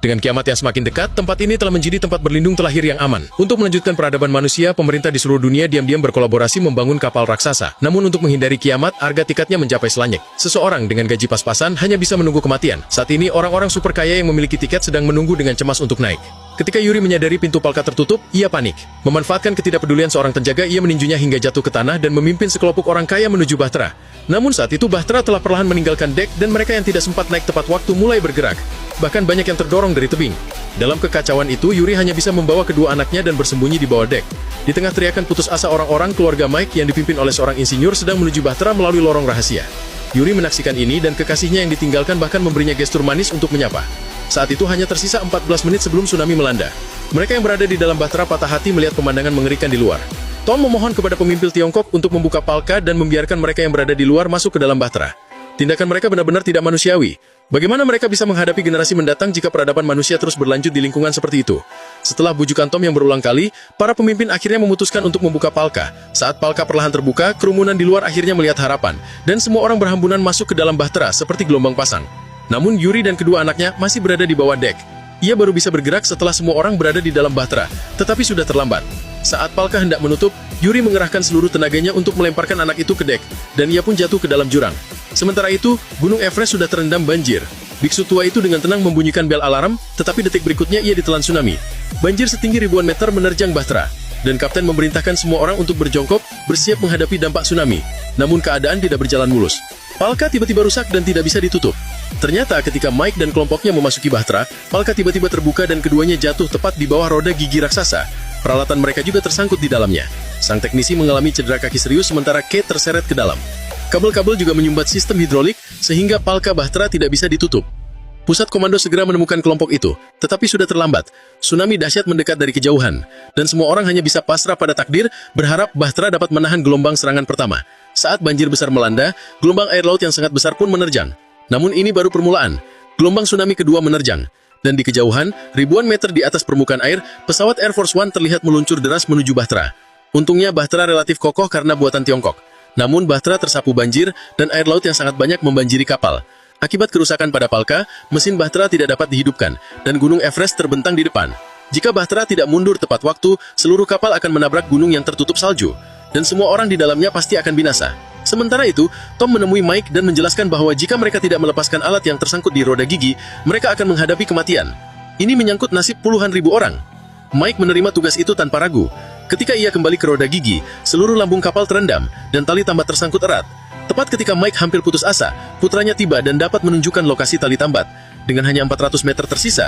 Dengan kiamat yang semakin dekat, tempat ini telah menjadi tempat berlindung terakhir yang aman. Untuk melanjutkan peradaban manusia, pemerintah di seluruh dunia diam-diam berkolaborasi membangun kapal raksasa. Namun untuk menghindari kiamat, harga tiketnya mencapai selanyek. Seseorang dengan gaji pas-pasan hanya bisa menunggu kematian. Saat ini, orang-orang super kaya yang memiliki tiket sedang menunggu dengan cemas untuk naik. Ketika Yuri menyadari pintu Palka tertutup, ia panik. Memanfaatkan ketidakpedulian seorang penjaga, ia meninjunya hingga jatuh ke tanah dan memimpin sekelompok orang kaya menuju Bahtera. Namun saat itu Bahtera telah perlahan meninggalkan dek dan mereka yang tidak sempat naik tepat waktu mulai bergerak. Bahkan banyak yang terdorong dari tebing. Dalam kekacauan itu, Yuri hanya bisa membawa kedua anaknya dan bersembunyi di bawah dek. Di tengah teriakan putus asa orang-orang, keluarga Mike yang dipimpin oleh seorang insinyur sedang menuju Bahtera melalui lorong rahasia. Yuri menyaksikan ini dan kekasihnya yang ditinggalkan bahkan memberinya gestur manis untuk menyapa. Saat itu hanya tersisa 14 menit sebelum tsunami melanda. Mereka yang berada di dalam Bahtera patah hati melihat pemandangan mengerikan di luar. Tom memohon kepada pemimpin Tiongkok untuk membuka Palka dan membiarkan mereka yang berada di luar masuk ke dalam Bahtera. Tindakan mereka benar-benar tidak manusiawi. Bagaimana mereka bisa menghadapi generasi mendatang jika peradaban manusia terus berlanjut di lingkungan seperti itu? Setelah bujukan Tom yang berulang kali, para pemimpin akhirnya memutuskan untuk membuka Palka. Saat Palka perlahan terbuka, kerumunan di luar akhirnya melihat harapan, dan semua orang berhamburan masuk ke dalam Bahtera seperti gelombang pasang. Namun Yuri dan kedua anaknya masih berada di bawah dek. Ia baru bisa bergerak setelah semua orang berada di dalam Bahtera, tetapi sudah terlambat. Saat Palka hendak menutup, Yuri mengerahkan seluruh tenaganya untuk melemparkan anak itu ke dek, dan ia pun jatuh ke dalam jurang. Sementara itu, Gunung Everest sudah terendam banjir. Biksu tua itu dengan tenang membunyikan bel alarm, tetapi detik berikutnya ia ditelan tsunami. Banjir setinggi ribuan meter menerjang Bahtera, dan kapten memerintahkan semua orang untuk berjongkok, bersiap menghadapi dampak tsunami. Namun keadaan tidak berjalan mulus. Palka tiba-tiba rusak dan tidak bisa ditutup. Ternyata ketika Mike dan kelompoknya memasuki Bahtera, Palka tiba-tiba terbuka dan keduanya jatuh tepat di bawah roda gigi raksasa. Peralatan mereka juga tersangkut di dalamnya. Sang teknisi mengalami cedera kaki serius sementara Kate terseret ke dalam. Kabel-kabel juga menyumbat sistem hidrolik sehingga Palka Bahtera tidak bisa ditutup. Pusat komando segera menemukan kelompok itu, tetapi sudah terlambat. Tsunami dahsyat mendekat dari kejauhan, dan semua orang hanya bisa pasrah pada takdir, berharap Bahtera dapat menahan gelombang serangan pertama. Saat banjir besar melanda, gelombang air laut yang sangat besar pun menerjang. Namun ini baru permulaan. Gelombang tsunami kedua menerjang. Dan di kejauhan, ribuan meter di atas permukaan air, pesawat Air Force One terlihat meluncur deras menuju Bahtera. Untungnya Bahtera relatif kokoh karena buatan Tiongkok. Namun Bahtera tersapu banjir dan air laut yang sangat banyak membanjiri kapal. Akibat kerusakan pada Palka, mesin Bahtera tidak dapat dihidupkan, dan Gunung Everest terbentang di depan. Jika Bahtera tidak mundur tepat waktu, seluruh kapal akan menabrak gunung yang tertutup salju, dan semua orang di dalamnya pasti akan binasa. Sementara itu, Tom menemui Mike dan menjelaskan bahwa jika mereka tidak melepaskan alat yang tersangkut di roda gigi, mereka akan menghadapi kematian. Ini menyangkut nasib puluhan ribu orang. Mike menerima tugas itu tanpa ragu. Ketika ia kembali ke roda gigi, seluruh lambung kapal terendam, dan tali tambat tersangkut erat. Tepat ketika Mike hampir putus asa, putranya tiba dan dapat menunjukkan lokasi tali tambat. Dengan hanya 400 meter tersisa,